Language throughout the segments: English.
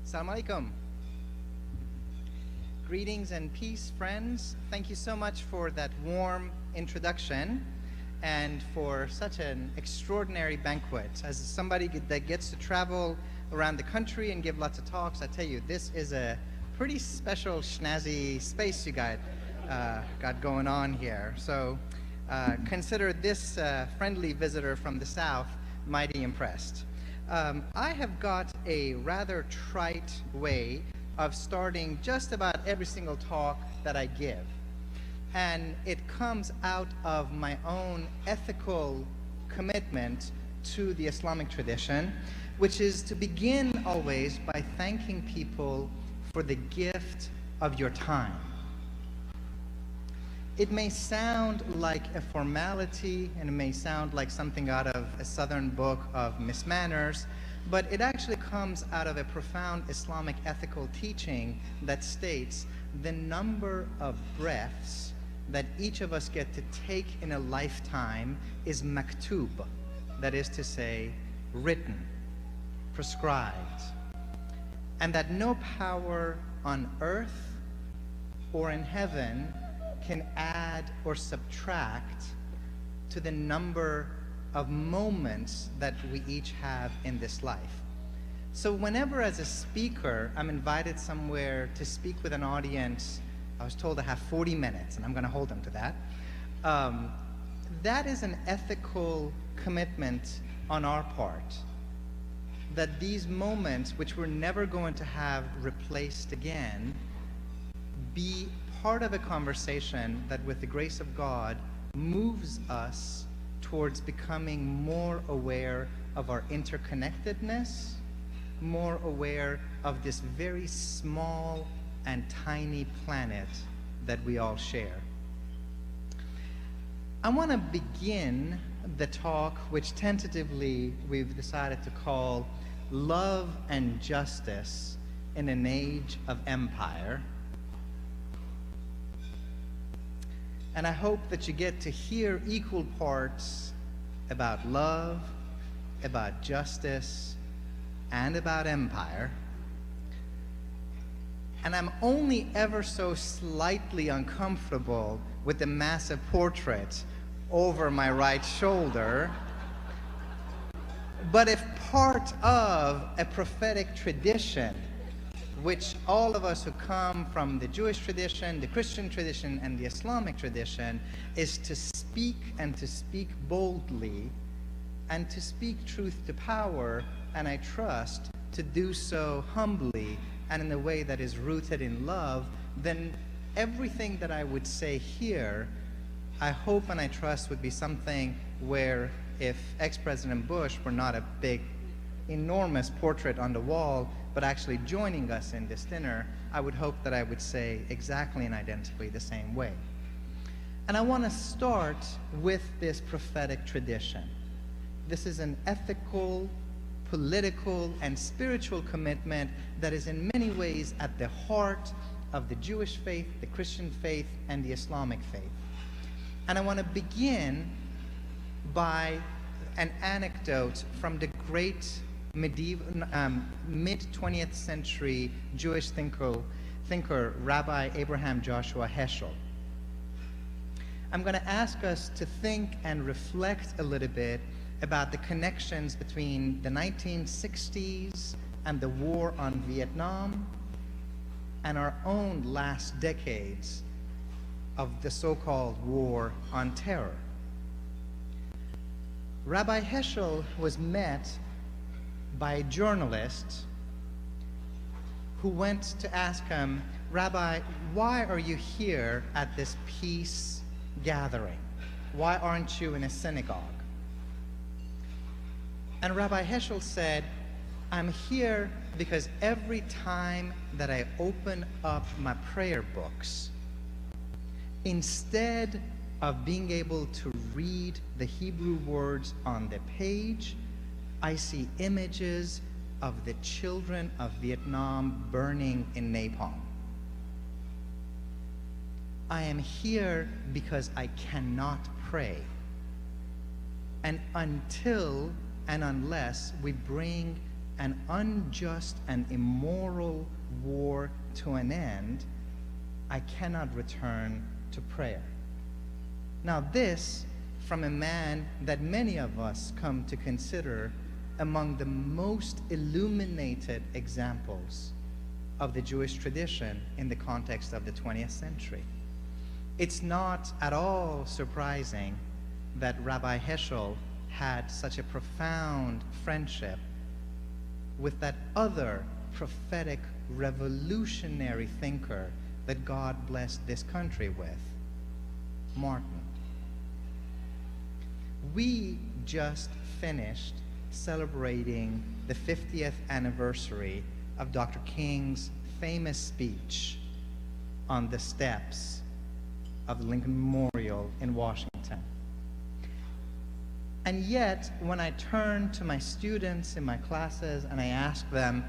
Assalamu alaikum. Greetings and peace, friends. Thank you so much for that warm introduction and for such an extraordinary banquet. As somebody that gets to travel around the country and give lots of talks, I tell you, this is a pretty special schnazzy space you got going on here. So consider this friendly visitor from the South mighty impressed. I have got a rather trite way of starting just about every single talk that I give. And it comes out of my own ethical commitment to the Islamic tradition, which is to begin always by thanking people for the gift of your time. It may sound like a formality, and it may sound like something out of a Southern book of mismanners, but it actually comes out of a profound Islamic ethical teaching that states the number of breaths that each of us get to take in a lifetime is maktub, that is to say, written, prescribed, and that no power on earth or in heaven can add or subtract to the number of moments that we each have in this life. So whenever as a speaker I'm invited somewhere to speak with an audience, I was told to have 40 minutes, and I'm going to hold them to that. That is an ethical commitment on our part, that these moments, which we're never going to have replaced again, be part of a conversation that, with the grace of God, moves us towards becoming more aware of our interconnectedness, more aware of this very small and tiny planet that we all share. I want to begin the talk, which tentatively we've decided to call Love and Justice in an Age of Empire. And I hope that you get to hear equal parts about love, about justice, and about empire. And I'm only ever so slightly uncomfortable with the massive portrait over my right shoulder. But if part of a prophetic tradition, which all of us who come from the Jewish tradition, the Christian tradition, and the Islamic tradition, is to speak and to speak boldly and to speak truth to power, and I trust to do so humbly and in a way that is rooted in love, then everything that I would say here, I hope and I trust would be something where if ex-President Bush were not a big, enormous portrait on the wall, but actually joining us in this dinner, I would hope that I would say exactly and identically the same way. And I want to start with this prophetic tradition. This is an ethical, political, and spiritual commitment that is in many ways at the heart of the Jewish faith, the Christian faith, and the Islamic faith. And I want to begin by an anecdote from the great mid-20th century Jewish thinker, Rabbi Abraham Joshua Heschel. I'm going to ask us to think and reflect a little bit about the connections between the 1960s and the war on Vietnam and our own last decades of the so-called war on terror. Rabbi Heschel was met by a journalist who went to ask him, Rabbi, why are you here at this peace gathering? Why aren't you in a synagogue? And Rabbi Heschel said, I'm here because every time that I open up my prayer books, instead of being able to read the Hebrew words on the page, I see images of the children of Vietnam burning in napalm. I am here because I cannot pray. And until and unless we bring an unjust and immoral war to an end, I cannot return to prayer. Now this, from a man that many of us come to consider among the most illuminated examples of the Jewish tradition in the context of the 20th century. It's not at all surprising that Rabbi Heschel had such a profound friendship with that other prophetic revolutionary thinker that God blessed this country with, Martin. We just finished celebrating the 50th anniversary of Dr. King's famous speech on the steps of the Lincoln Memorial in Washington. And yet, when I turn to my students in my classes and I ask them,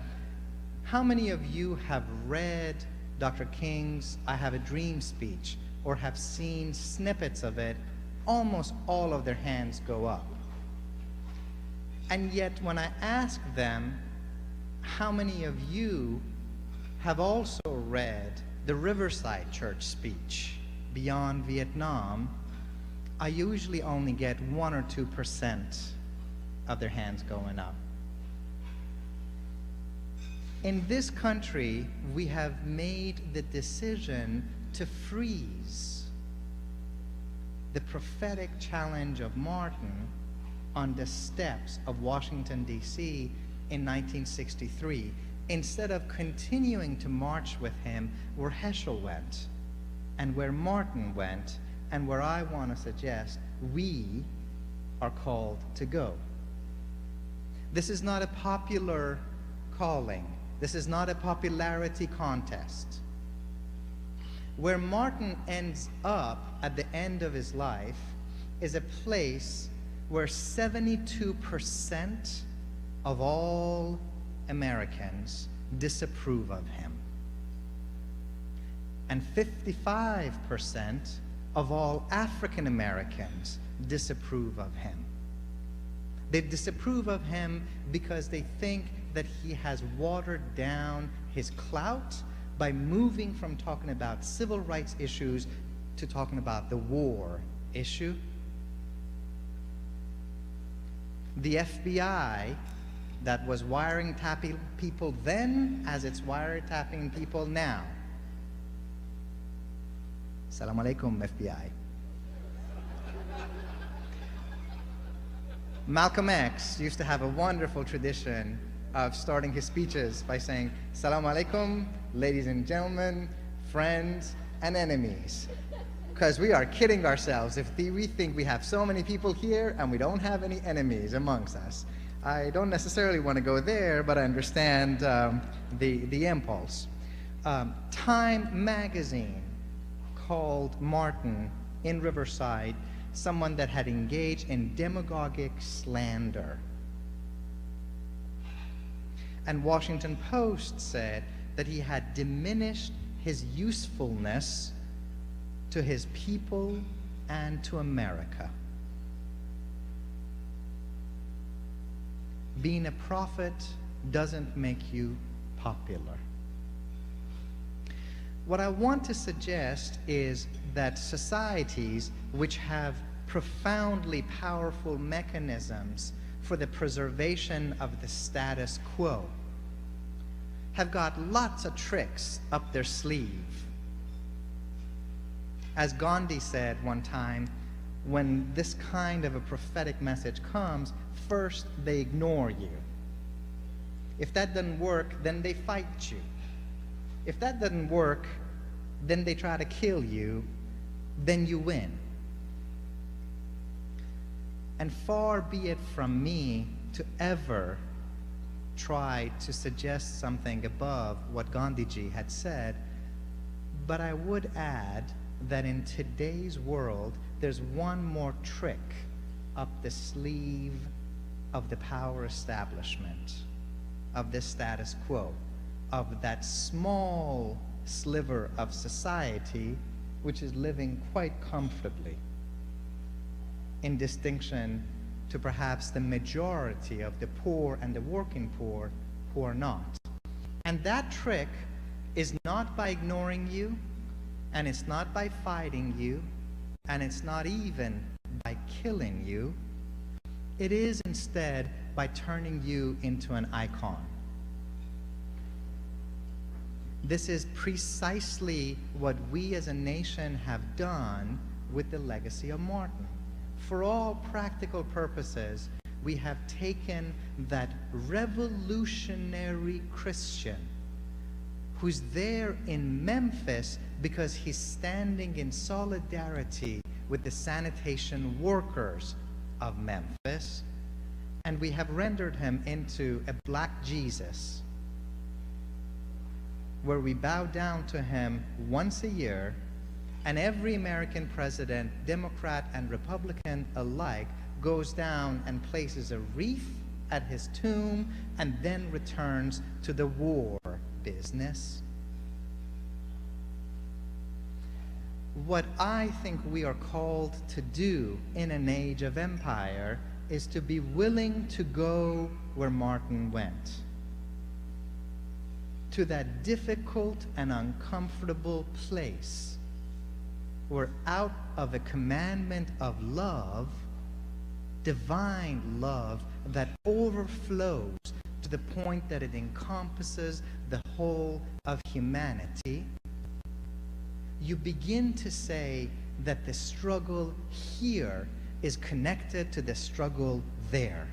how many of you have read Dr. King's I Have a Dream speech or have seen snippets of it, almost all of their hands go up. And yet, when I ask them, how many of you have also read the Riverside Church speech, Beyond Vietnam, I usually only get 1 or 2% of their hands going up. In this country, we have made the decision to freeze the prophetic challenge of Martin on the steps of Washington, D.C. in 1963, instead of continuing to march with him where Heschel went and where Martin went and where I want to suggest we are called to go. This is not a popular calling. This is not a popularity contest. Where Martin ends up at the end of his life is a place where 72% of all Americans disapprove of him. And 55% of all African Americans disapprove of him. They disapprove of him because they think that he has watered down his clout by moving from talking about civil rights issues to talking about the war issue. The FBI that was wiretapping people then as it's wiretapping people now. Assalamu alaikum, FBI. Malcolm X used to have a wonderful tradition of starting his speeches by saying, Assalamu alaikum, ladies and gentlemen, friends and enemies. Because we are kidding ourselves if we think we have so many people here and we don't have any enemies amongst us. I don't necessarily want to go there, but I understand the impulse. Time magazine called Martin in Riverside someone that had engaged in demagogic slander. And Washington Post said that he had diminished his usefulness to his people and to America. Being a prophet doesn't make you popular. What I want to suggest is that societies which have profoundly powerful mechanisms for the preservation of the status quo have got lots of tricks up their sleeve. As Gandhi said one time, when this kind of a prophetic message comes, first they ignore you. If that doesn't work, then they fight you. If that doesn't work, then they try to kill you, then you win. And far be it from me to ever try to suggest something above what Gandhiji had said, but I would add that in today's world, there's one more trick up the sleeve of the power establishment, of the status quo, of that small sliver of society which is living quite comfortably, in distinction to perhaps the majority of the poor and the working poor who are not. And that trick is not by ignoring you, and it's not by fighting you, and it's not even by killing you. It is instead by turning you into an icon. This is precisely what we as a nation have done with the legacy of Martin. For all practical purposes, we have taken that revolutionary Christian who's there in Memphis because he's standing in solidarity with the sanitation workers of Memphis, and we have rendered him into a black Jesus, where we bow down to him once a year, and every American president, Democrat and Republican alike, goes down and places a wreath at his tomb and then returns to the war business. What I think we are called to do in an age of empire is to be willing to go where Martin went, to that difficult and uncomfortable place where out of a commandment of love, divine love that overflows to the point that it encompasses the whole of humanity, you begin to say that the struggle here is connected to the struggle there.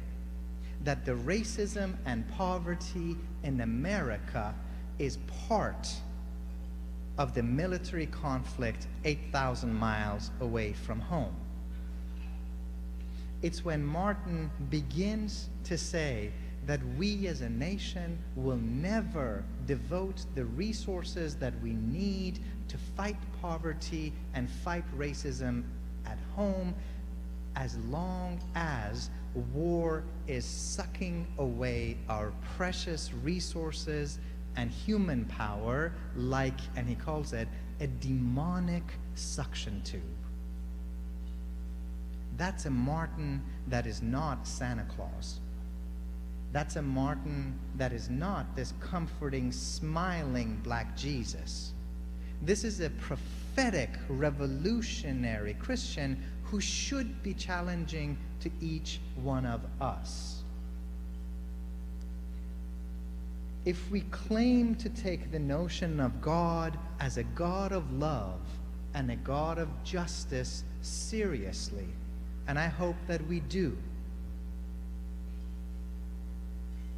That the racism and poverty in America is part of the military conflict 8,000 miles away from home. It's when Martin begins to say that we as a nation will never devote the resources that we need to fight poverty and fight racism at home as long as war is sucking away our precious resources and human power like, and he calls it, a demonic suction tube. That's a Martin that is not Santa Claus. That's a Martin that is not this comforting, smiling black Jesus. This is a prophetic, revolutionary Christian who should be challenging to each one of us. If we claim to take the notion of God as a God of love and a God of justice seriously, and I hope that we do,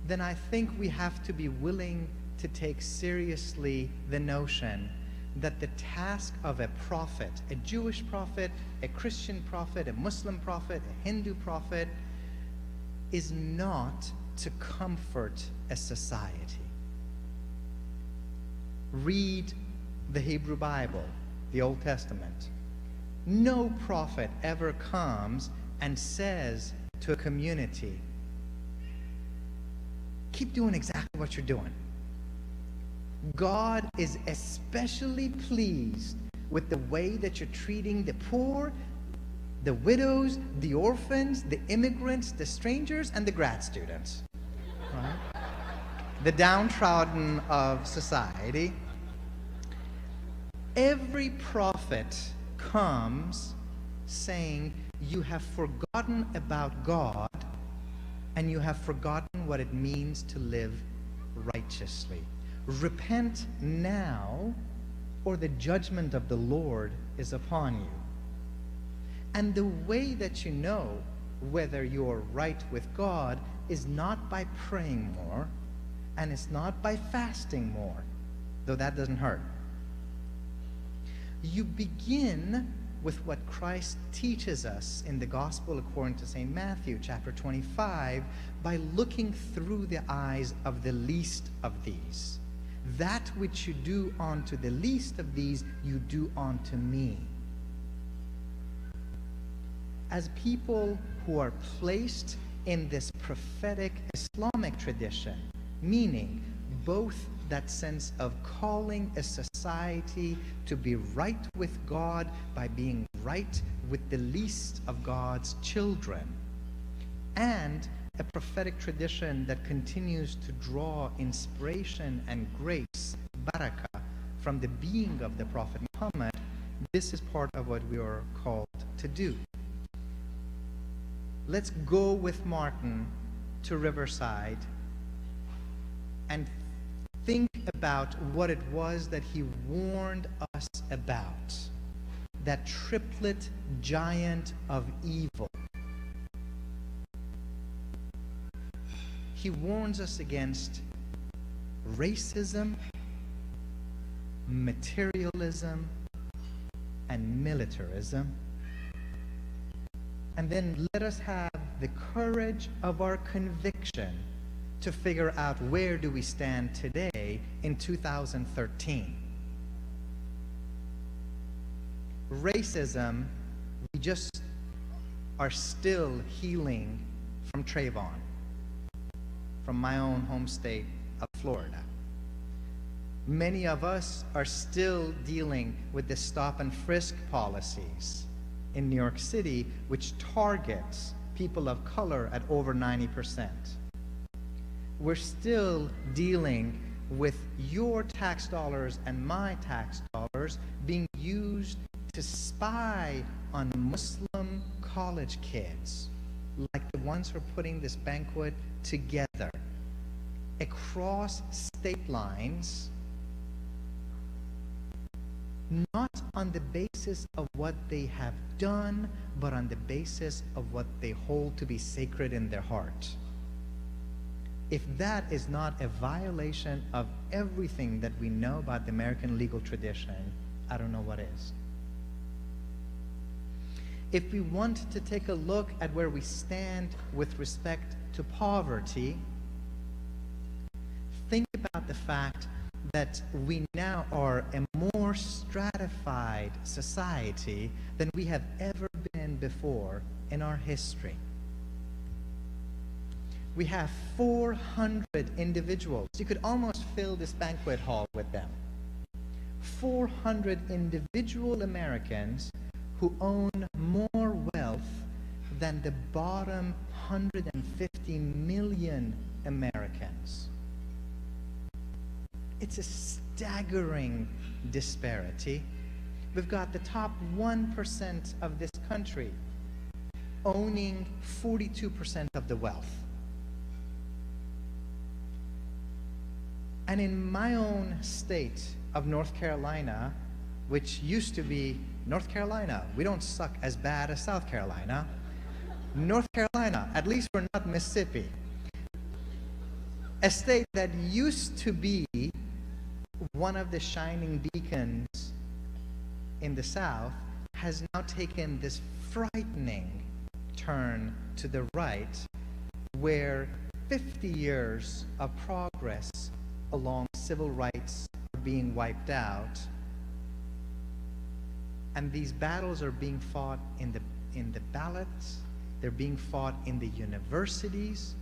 then I think we have to be willing to take seriously the notion that the task of a prophet, a Jewish prophet, a Christian prophet, a Muslim prophet, a Hindu prophet, is not to comfort a society. Read the Hebrew Bible, the Old Testament. No prophet ever comes and says to a community, keep doing exactly what you're doing. God is especially pleased with the way that you're treating the poor, the widows, the orphans, the immigrants, the strangers, and the grad students. Right? The downtrodden of society. Every prophet comes saying, you have forgotten about God, and you have forgotten what it means to live righteously. Repent now, or the judgment of the Lord is upon you. And the way that you know whether you're right with God is not by praying more, and it's not by fasting more, though that doesn't hurt. You begin with what Christ teaches us in the Gospel according to St. Matthew, chapter 25, by looking through the eyes of the least of these. That which you do unto the least of these, you do unto me. As people who are placed in this prophetic Islamic tradition, meaning both that sense of calling a society to be right with God by being right with the least of God's children, and a prophetic tradition that continues to draw inspiration and grace, barakah, from the being of the Prophet Muhammad, this is part of what we are called to do. Let's go with Martin to Riverside and think about what it was that he warned us about. That triplet giant of evil. He warns us against racism, materialism, and militarism. And then let us have the courage of our conviction to figure out where do we stand today in 2013. Racism, we just are still healing from Trayvon, from my own home state of Florida. Many of us are still dealing with the stop and frisk policies in New York City, which targets people of color at over 90%. We're still dealing with your tax dollars and my tax dollars being used to spy on Muslim college kids, like the ones who are putting this banquet together across state lines, not on the basis of what they have done, but on the basis of what they hold to be sacred in their heart. If that is not a violation of everything that we know about the American legal tradition, I don't know what is. If we want to take a look at where we stand with respect to poverty, think about the fact that we now are a more stratified society than we have ever been before in our history. We have 400 individuals. You could almost fill this banquet hall with them. 400 individual Americans who own more wealth than the bottom 150 million Americans. It's a staggering disparity. We've got the top 1% of this country owning 42% of the wealth. And in my own state of North Carolina, which used to be North Carolina, we don't suck as bad as South Carolina. North Carolina, at least we're not Mississippi. A state that used to be one of the shining beacons in the South has now taken this frightening turn to the right, where 50 years of progress along civil rights are being wiped out, and these battles are being fought in the ballots, they're being fought in the universities.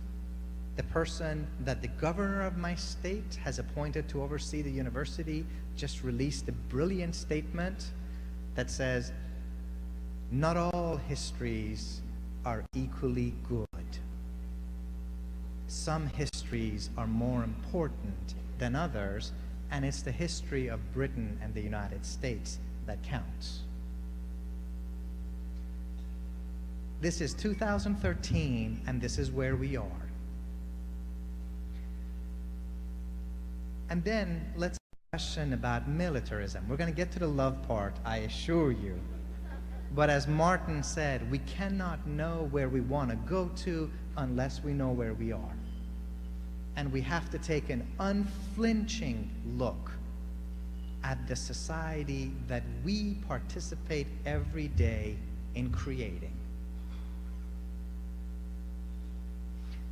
The person that the governor of my state has appointed to oversee the university just released a brilliant statement that says, not all histories are equally good. Some histories are more important than others, and it's the history of Britain and the United States that counts. This is 2013, and this is where we are. And then let's question about militarism. We're going to get to the love part, I assure you. But as Martin said, we cannot know where we want to go to unless we know where we are. And we have to take an unflinching look at the society that we participate every day in creating.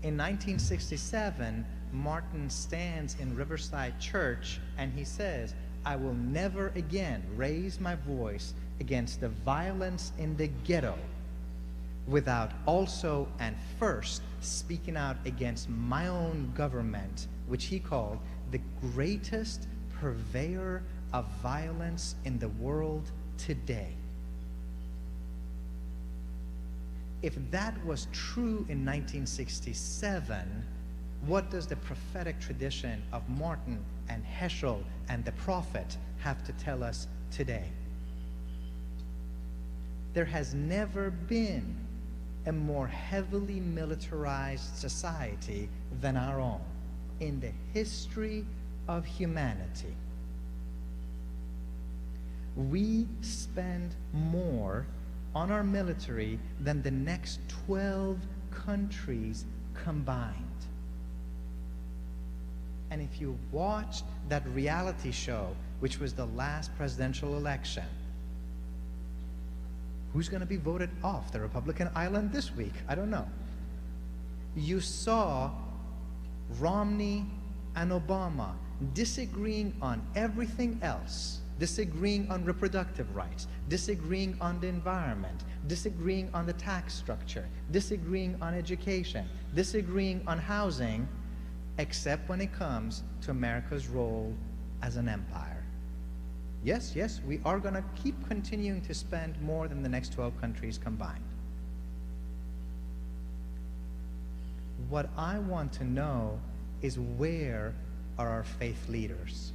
In 1967, Martin stands in Riverside Church and he says, I will never again raise my voice against the violence in the ghetto without also and first speaking out against my own government, which he called the greatest purveyor of violence in the world today. if that was true in 1967, what does the prophetic tradition of Martin and Heschel and the Prophet have to tell us today? There has never been a more heavily militarized society than our own in the history of humanity. We spend more on our military than the next 12 countries combined. And if you watched that reality show, which was the last presidential election, who's going to be voted off the Republican island this week? I don't know. You saw Romney and Obama disagreeing on everything else, disagreeing on reproductive rights, disagreeing on the environment, disagreeing on the tax structure, disagreeing on education, disagreeing on housing, except when it comes to America's role as an empire. Yes, we are going to keep continuing to spend more than the next 12 countries combined. What I want to know is, where are our faith leaders?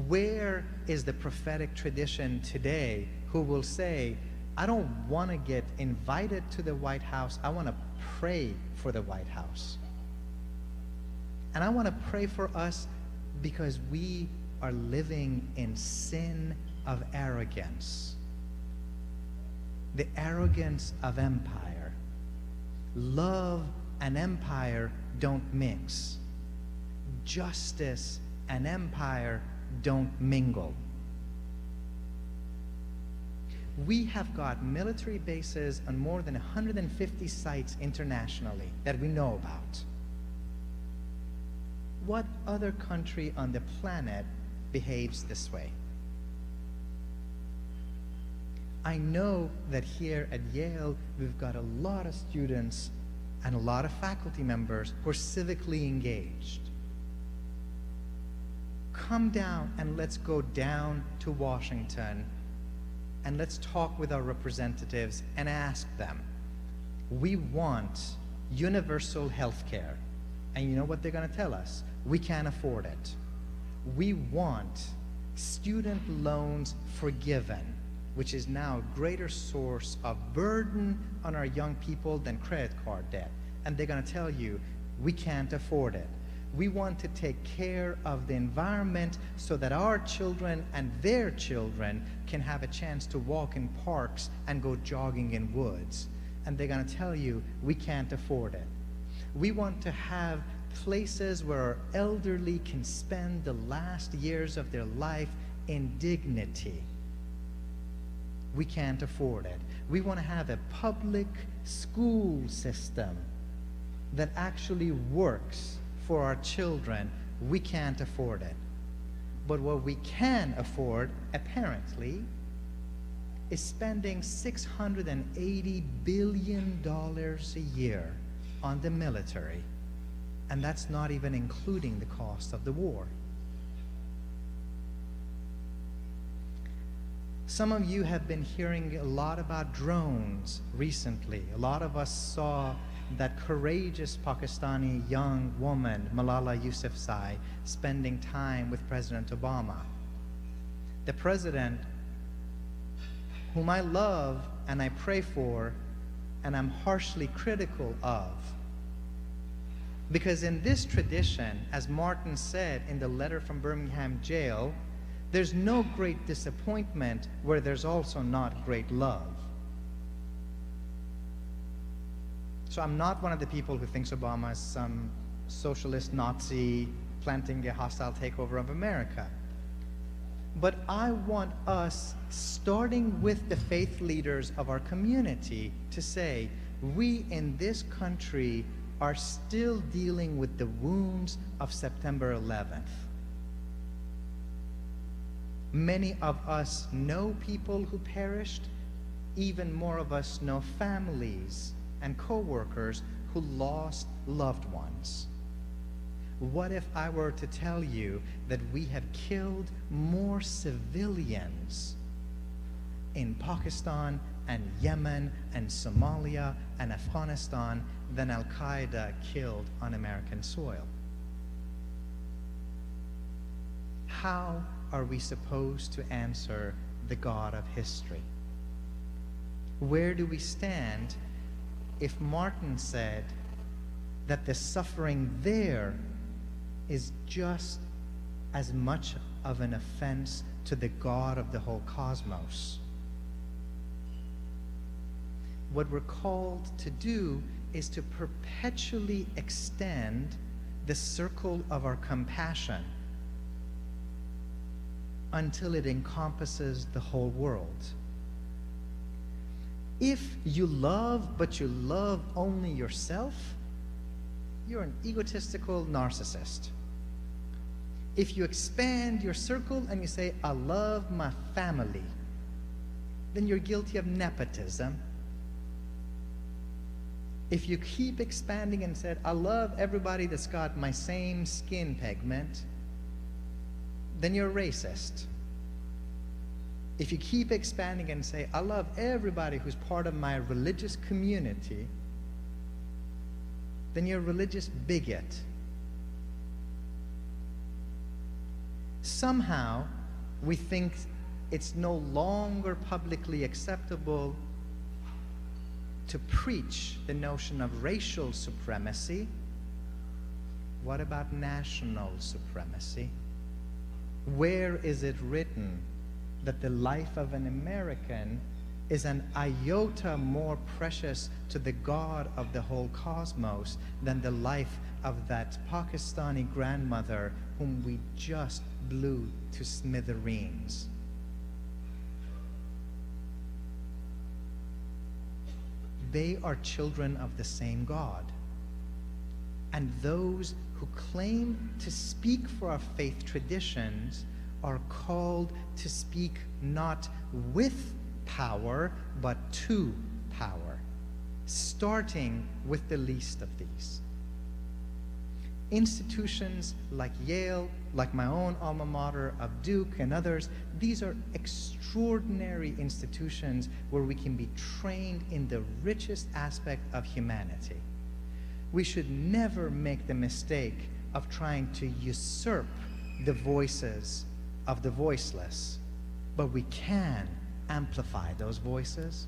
Where is the prophetic tradition today who will say, I don't want to get invited to the White House, I want to pray for the White House. And I want to pray for us because we are living in sin of arrogance. The arrogance of empire. Love and empire don't mix. Justice and empire don't mingle. We have got military bases on more than 150 sites internationally that we know about. What other country on the planet behaves this way? I know that here at Yale, we've got a lot of students and a lot of faculty members who are civically engaged. Come down and let's go down to Washington and let's talk with our representatives and ask them, we want universal health care. And you know what they're going to tell us? We can't afford it. We want student loans forgiven, which is now a greater source of burden on our young people than credit card debt. And they're going to tell you, we can't afford it. We want to take care of the environment so that our children and their children can have a chance to walk in parks and go jogging in woods. And they're going to tell you, we can't afford it. We want to have places where our elderly can spend the last years of their life in dignity. We can't afford it. We want to have a public school system that actually works for our children. We can't afford it. But what we can afford, apparently, is spending $680 billion a year on the military. And that's not even including the cost of the war. Some of you have been hearing a lot about drones recently. A lot of us saw that courageous Pakistani young woman, Malala Yousafzai, spending time with President Obama. The president, whom I love and I pray for, and I'm harshly critical of. Because in this tradition, as Martin said in the letter from Birmingham jail, there's no great disappointment where there's also not great love. So I'm not one of the people who thinks Obama is some socialist Nazi planting a hostile takeover of America. But I want us, starting with the faith leaders of our community, to say, we in this country are still dealing with the wounds of September 11th. Many of us know people who perished. Even more of us know families and co-workers who lost loved ones. What if I were to tell you that we have killed more civilians in Pakistan and Yemen and Somalia and Afghanistan than Al-Qaeda killed on American soil. How are we supposed to answer the God of history? Where do we stand if Martin said that the suffering there is just as much of an offense to the God of the whole cosmos? What we're called to do is to perpetually extend the circle of our compassion until it encompasses the whole world. If you love, but you love only yourself, you're an egotistical narcissist. If you expand your circle and you say, I love my family, then you're guilty of nepotism. If you keep expanding and said, I love everybody that's got my same skin pigment, then you're racist. If you keep expanding and say, I love everybody who's part of my religious community, then you're a religious bigot. Somehow, we think it's no longer publicly acceptable to preach the notion of racial supremacy. What about national supremacy? Where is it written that the life of an American is an iota more precious to the God of the whole cosmos than the life of that Pakistani grandmother whom we just blew to smithereens? They are children of the same God. And those who claim to speak for our faith traditions are called to speak not with power, but to power, starting with the least of these. Institutions like Yale, like my own alma mater of Duke and others, these are extraordinary institutions where we can be trained in the richest aspect of humanity. We should never make the mistake of trying to usurp the voices of the voiceless, but we can amplify those voices.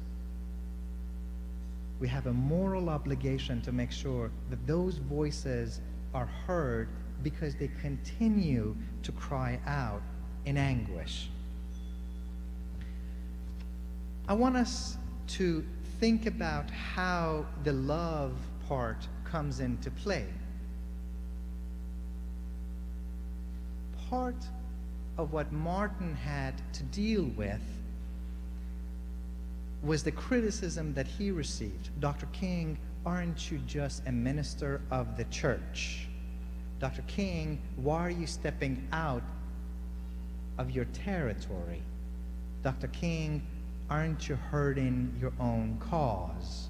We have a moral obligation to make sure that those voices are heard because they continue to cry out in anguish. I want us to think about how the love part comes into play. Part of what Martin had to deal with was the criticism that he received. Dr. King, aren't you just a minister of the church? Dr. King, why are you stepping out of your territory? Dr. King, aren't you hurting your own cause?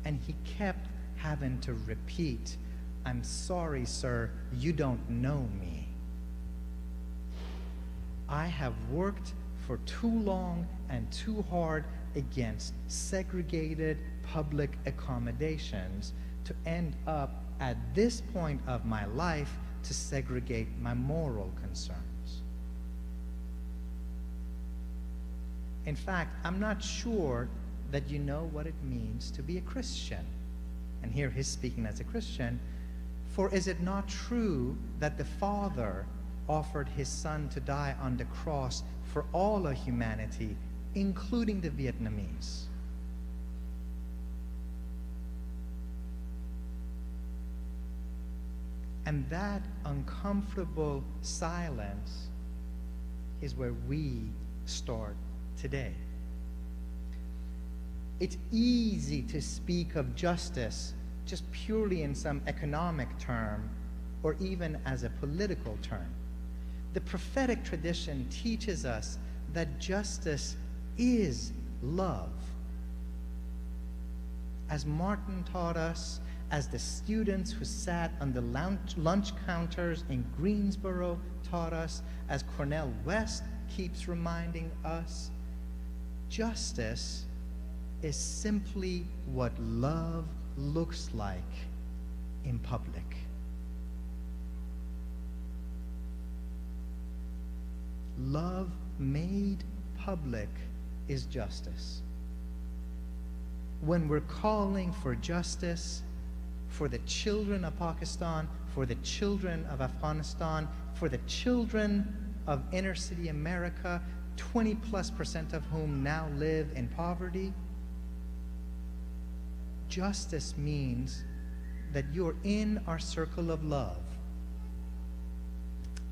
And he kept having to repeat, I'm sorry, sir, you don't know me. I have worked for too long and too hard against segregated public accommodations to end up at this point of my life to segregate my moral concerns. In fact, I'm not sure that you know what it means to be a Christian. And here he's speaking as a Christian. For is it not true that the Father offered his Son to die on the cross for all of humanity, including the Vietnamese? And that uncomfortable silence is where we start today. It's easy to speak of justice just purely in some economic term or even as a political term. The prophetic tradition teaches us that justice is love. As Martin taught us, as the students who sat on the lunch counters in Greensboro taught us, as Cornel West keeps reminding us, Justice is simply what love looks like in public. Love made public is justice. When we're calling for justice for the children of Pakistan, for the children of Afghanistan, for the children of inner city America, 20+% of whom now live in poverty, justice means that you're in our circle of love.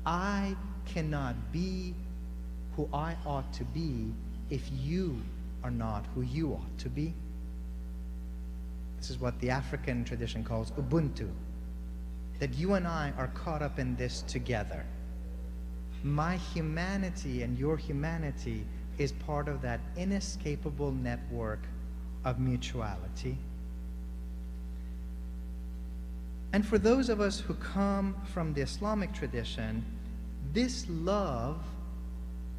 I cannot be who I ought to be if you are not who you ought to be. This is what the African tradition calls Ubuntu, that you and I are caught up in this together. My humanity and your humanity is part of that inescapable network of mutuality. And for those of us who come from the Islamic tradition, this love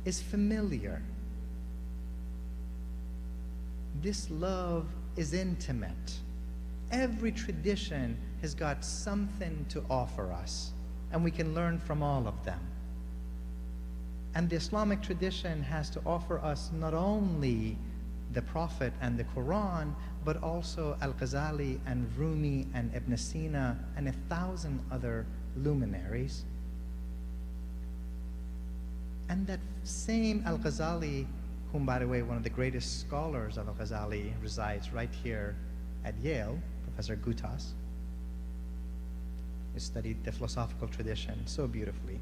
is familiar. This love is intimate. Every tradition has got something to offer us, and we can learn from all of them. And the Islamic tradition has to offer us not only the Prophet and the Quran, but also Al-Ghazali and Rumi and Ibn Sina and 1,000 other luminaries. And that same Al-Ghazali, whom, by the way, one of the greatest scholars of Al-Ghazali resides right here at Yale, Professor Gutas, who studied the philosophical tradition so beautifully.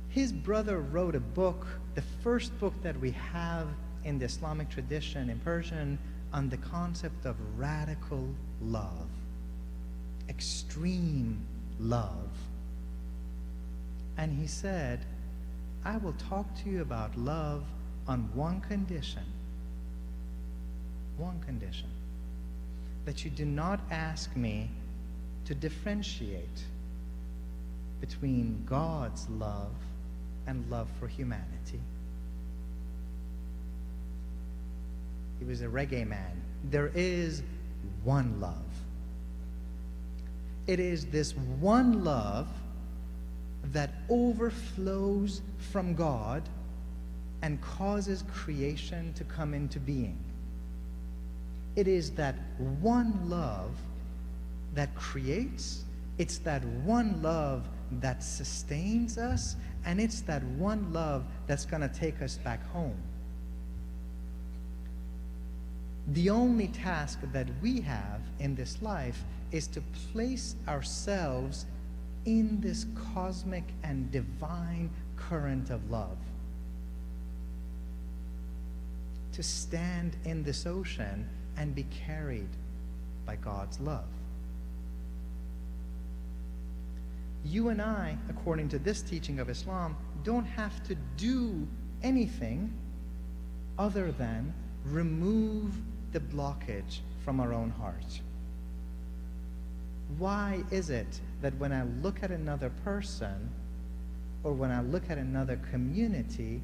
His brother wrote a book, the first book that we have in the Islamic tradition in Persian, on the concept of radical love, extreme love. And he said, I will talk to you about love on one condition, that you do not ask me to differentiate between God's love and love for humanity. He was a reggae man. There is one love. It is this one love that overflows from God and causes creation to come into being. It is that one love that creates, it's that one love that sustains us, and it's that one love that's going to take us back home. The only task that we have in this life is to place ourselves in this cosmic and divine current of love. To stand in this ocean and be carried by God's love. You and I, according to this teaching of Islam, don't have to do anything other than remove the blockage from our own heart. Why is it that when I look at another person or when I look at another community,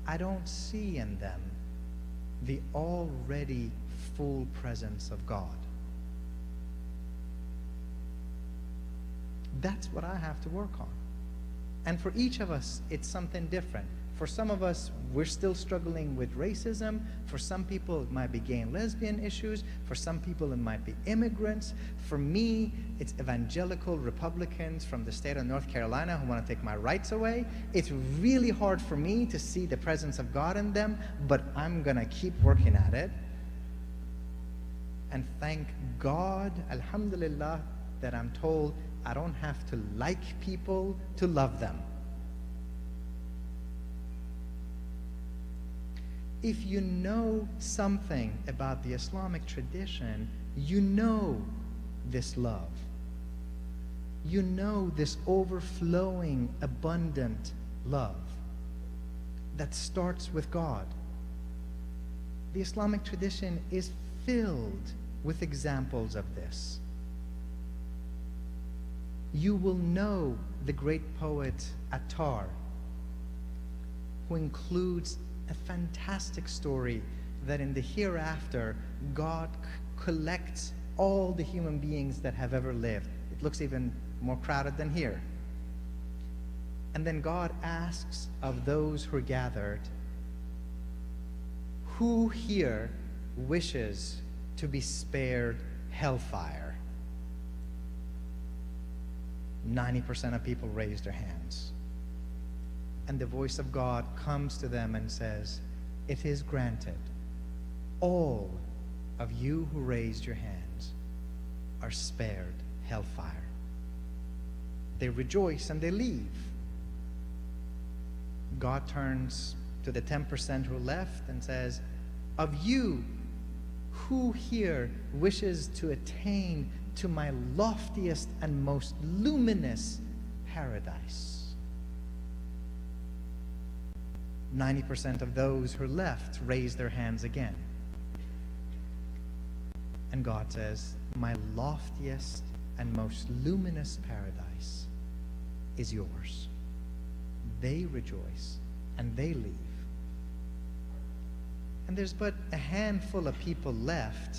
I don't see in them the already full presence of God? That's what I have to work on. And for each of us, it's something different. For some of us, we're still struggling with racism. For some people, it might be gay and lesbian issues. For some people, it might be immigrants. For me, it's evangelical Republicans from the state of North Carolina who want to take my rights away. It's really hard for me to see the presence of God in them, but I'm going to keep working at it. And thank God, alhamdulillah, that I'm told I don't have to like people to love them. If you know something about the Islamic tradition, you know this love. You know this overflowing, abundant love that starts with God. The Islamic tradition is filled with examples of this. You will know the great poet Attar, who includes a fantastic story that in the hereafter, God collects all the human beings that have ever lived. It looks even more crowded than here. And then God asks of those who are gathered, who here wishes to be spared hellfire? 90% of people raise their hands. And the voice of God comes to them and says, it is granted. All of you who raised your hands are spared hellfire. They rejoice and they leave. God turns to the 10% who left and says, of you, who here wishes to attain to my loftiest and most luminous paradise? 90% of those who are left raise their hands again. And God says, my loftiest and most luminous paradise is yours. They rejoice and they leave. And there's but a handful of people left,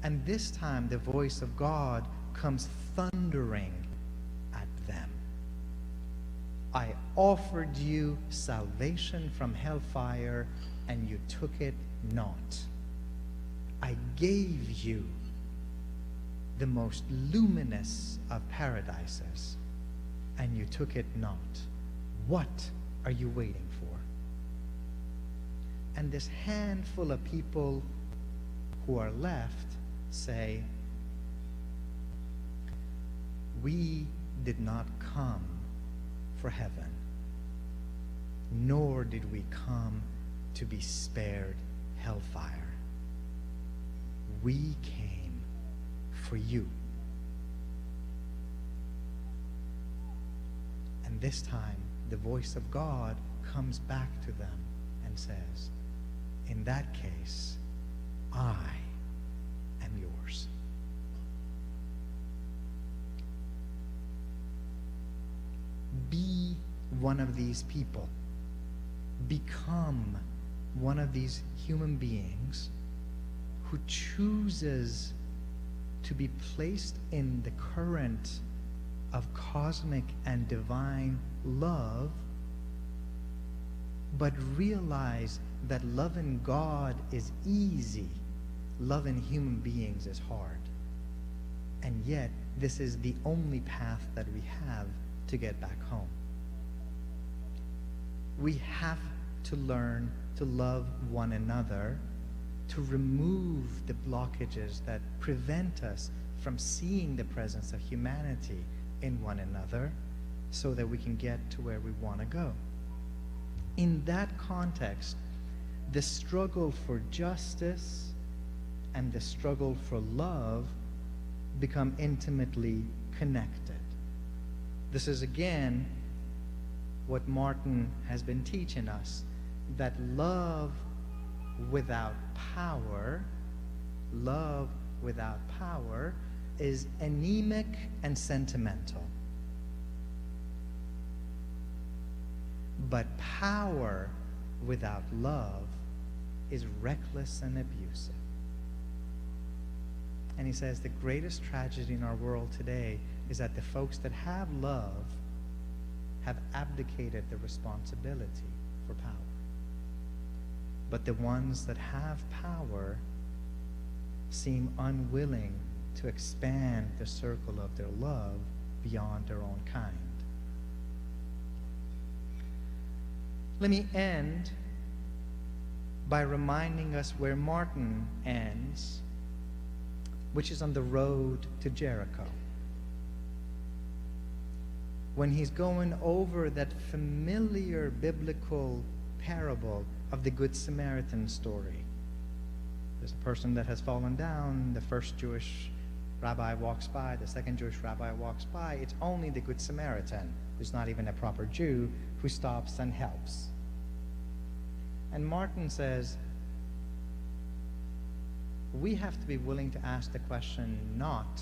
and this time the voice of God comes thundering at them. I offered you salvation from hellfire, and you took it not. I gave you the most luminous of paradises, and you took it not. What are you waiting for? And this handful of people who are left say, we did not come for heaven, nor did we come to be spared hellfire. We came for you. And this time, the voice of God comes back to them and says, in that case, I am yours. Be one of these people. Become one of these human beings who chooses to be placed in the current of cosmic and divine love, but realize that loving God is easy, loving human beings is hard. And yet, this is the only path that we have to get back home. We have to learn to love one another, to remove the blockages that prevent us from seeing the presence of humanity in one another, so that we can get to where we want to go. In that context, the struggle for justice and the struggle for love become intimately connected. This is again what Martin has been teaching us, that love without power is anemic and sentimental. But power without love is reckless and abusive. And he says the greatest tragedy in our world today is that the folks that have love have abdicated the responsibility for power. But the ones that have power seem unwilling to expand the circle of their love beyond their own kind. Let me end by reminding us where Martin ends, which is on the road to Jericho. When he's going over that familiar biblical parable of the Good Samaritan story. There's a person that has fallen down. The first Jewish rabbi walks by. The second Jewish rabbi walks by. It's only the Good Samaritan, who's not even a proper Jew, who stops and helps. And Martin says, we have to be willing to ask the question not,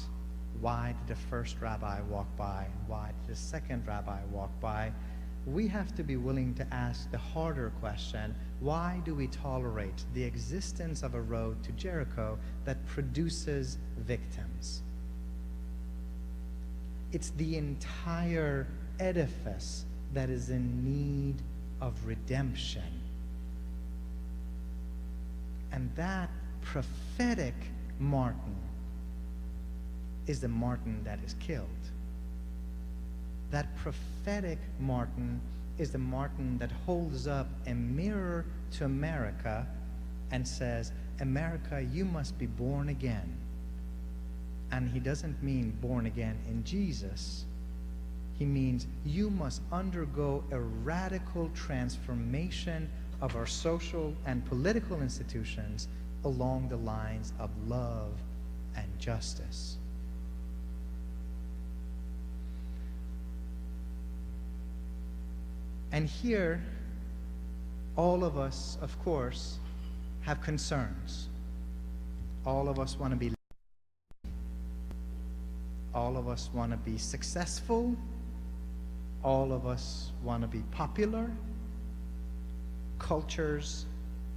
why did the first rabbi walk by? Why did the second rabbi walk by? we have to be willing to ask the harder question: why do we tolerate the existence of a road to Jericho that produces victims? It's the entire edifice that is in need of redemption. And that prophetic Martin is the Martin that is killed. That prophetic Martin is the Martin that holds up a mirror to America and says, America, you must be born again. And he doesn't mean born again in Jesus. He means you must undergo a radical transformation of our social and political institutions along the lines of love and justice. And here, all of us, of course, have concerns. All of us want to be, all of us want to be successful. All of us want to be popular. Cultures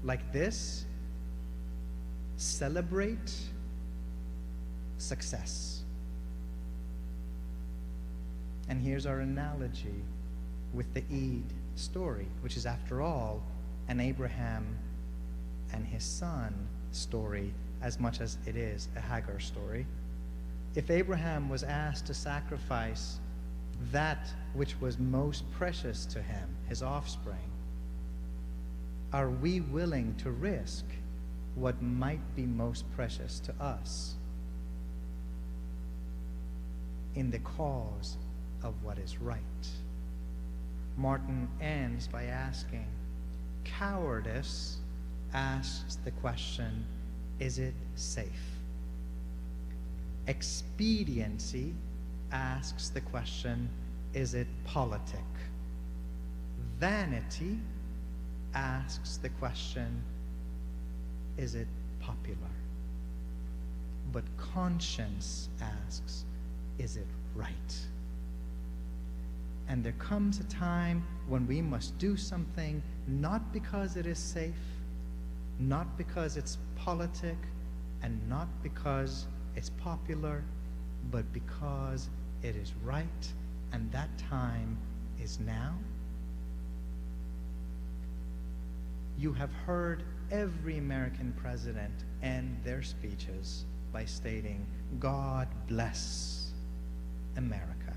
like this celebrate success. And here's our analogy with the Eid story, which is, after all, an Abraham and his son story as much as it is a Hagar story. If Abraham was asked to sacrifice that which was most precious to him, his offspring, are we willing to risk what might be most precious to us in the cause of what is right? Martin ends by asking, cowardice asks the question, is it safe? Expediency asks the question, is it politic? Vanity asks the question, is it popular? But conscience asks, is it right? And there comes a time when we must do something not because it is safe, not because it's politic, and not because it's popular, but because it is right, and that time is now. You have heard every American president end their speeches by stating, God bless America,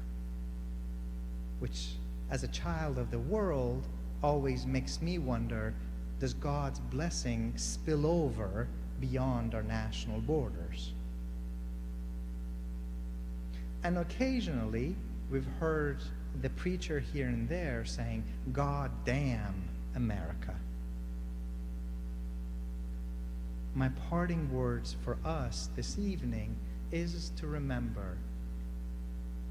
which, as a child of the world, always makes me wonder, does God's blessing spill over beyond our national borders? And occasionally, we've heard the preacher here and there saying, God damn America. My parting words for us this evening is to remember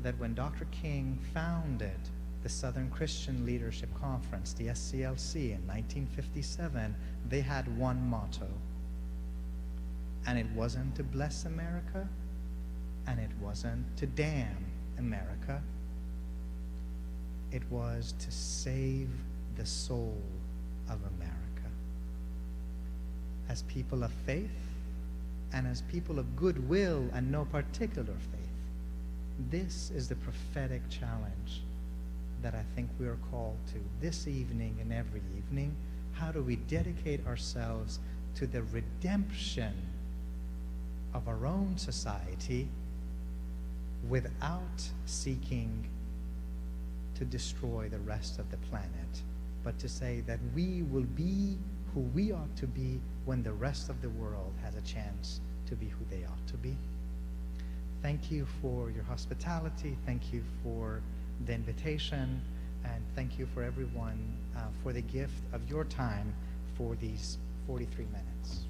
that when Dr. King founded the Southern Christian Leadership Conference, the SCLC, in 1957, they had one motto. And it wasn't to bless America, and it wasn't to damn America. It was to save the soul of America. As people of faith, and as people of goodwill and no particular faith, this is the prophetic challenge that I think we are called to this evening and every evening. How do we dedicate ourselves to the redemption of our own society without seeking to destroy the rest of the planet, but to say that we will be who we ought to be when the rest of the world has a chance to be who they ought to be? Thank you for your hospitality. Thank you for the invitation. And thank you for everyone for the gift of your time for these 43 minutes.